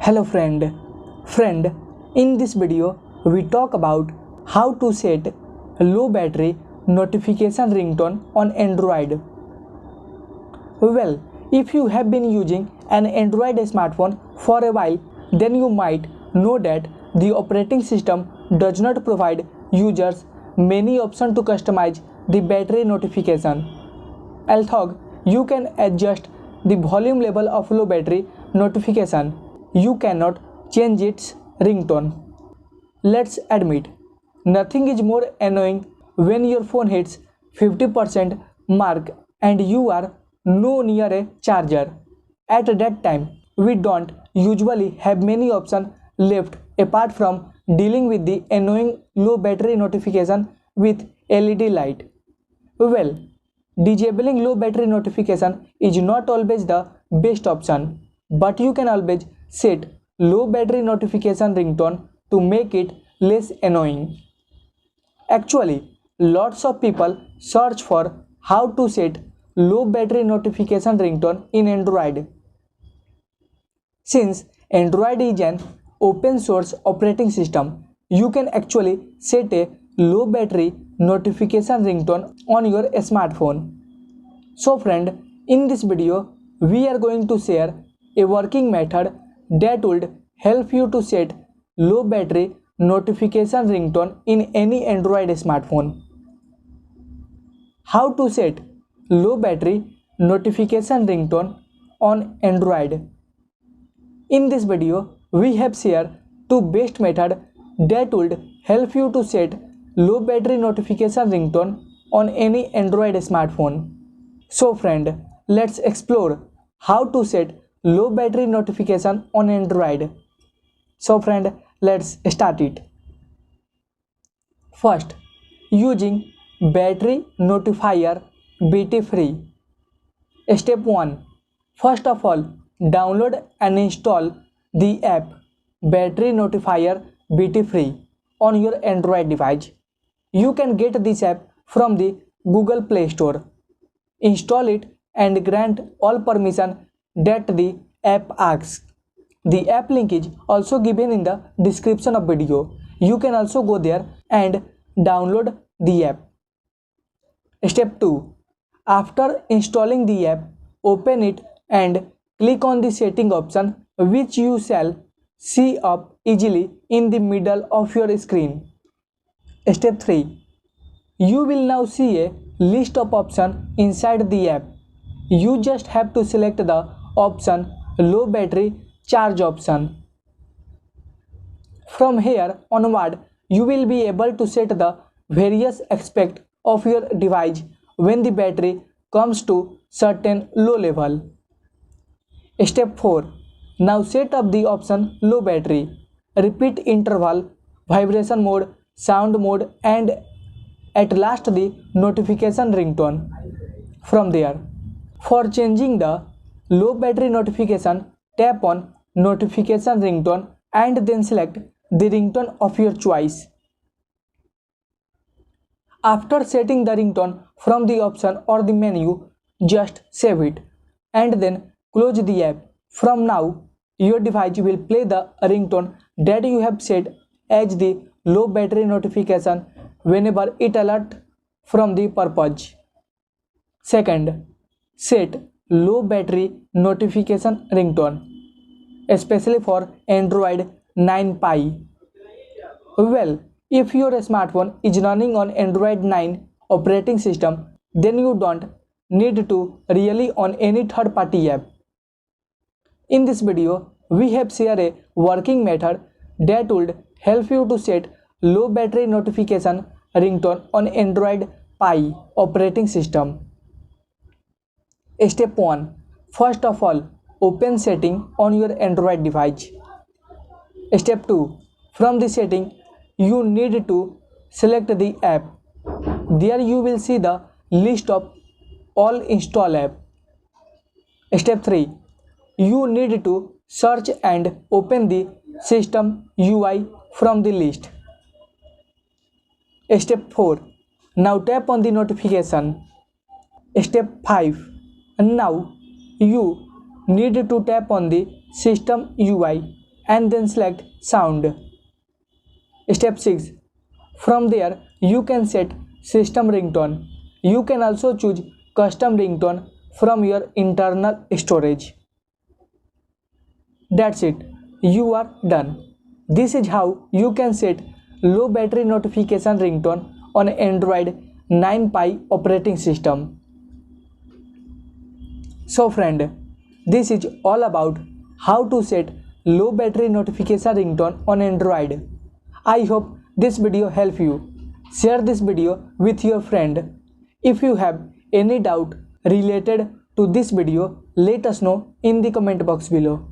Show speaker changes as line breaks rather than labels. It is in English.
Hello friend, in this video we talk about how to set low battery notification ringtone on Android. Well, if you have been using an Android smartphone for a while, then you might know that the operating system does not provide users many options to customize the battery notification. Although you can adjust the volume level of low battery notification, you cannot change its ringtone. Let's admit, nothing is more annoying when your phone hits 50% mark and you are no near a charger. At that time, we don't usually have many options left apart from dealing with the annoying low battery notification with LED light. Well, disabling low battery notification is not always the best option, but you can always set low battery notification ringtone to make it less annoying. Actually, lots of people search for how to set low battery notification ringtone in Android. Since Android is an open source operating system, you can actually set a low battery notification ringtone on your smartphone. So friend, in this video, we are going to share a working method that would help you to set low battery notification ringtone in any Android smartphone. How to set low battery notification ringtone on Android. In this video, we have shared two best methods that would help you to set low battery notification ringtone on any Android smartphone. So friend, let's explore how to set low battery notification on Android. So friend, let's start it. First, using battery notifier BTfree. Step 1. First of all, download and install the app Battery Notifier BTfree on your Android device. You can get this app from the Google Play Store. Install it and grant all permission that the app asks. The app link is also given in the description of video. You can also go there and download the app. Step 2. After installing the app, open it and click on the setting option, which you shall see up easily in the middle of your screen. Step 3. You will now see a list of options inside the app. You just have to select the option low battery charge option. From here onward, you will be able to set the various aspects of your device when the battery comes to certain low level. Step 4. Now set up the option low battery. Repeat interval, vibration mode, sound mode, and at last the notification ringtone. From there, for changing the low battery notification, tap on notification ringtone and then select the ringtone of your choice. After setting the ringtone from the option or the menu, just save it and then close the app. From now, your device will play the ringtone that you have set as the low battery notification whenever it alerts from the purpose. Second, set low battery notification ringtone, especially for Android 9 Pie. Well, if your smartphone is running on Android 9 operating system, then you don't need to rely on any third-party app. In this video, we have shared a working method that would help you to set low battery notification ringtone on Android Pie operating system. Step 1. First of all, open setting on your Android device. Step 2. From the setting, you need to select the app. There you will see the list of all install app. Step 3. You need to search and open the system UI from the list. Step 4. Now tap on the notification. Step 5. Now you need to tap on the system UI and then select sound. Step 6. From there you can set system ringtone. You can also choose custom ringtone from your internal storage. That's it. You are done. This is how you can set low battery notification ringtone on Android 9 Pie operating system. So friend, this is all about how to set low battery notification ringtone on Android. I hope this video helped you. Share this video with your friend. If you have any doubt related to this video, let us know in the comment box below.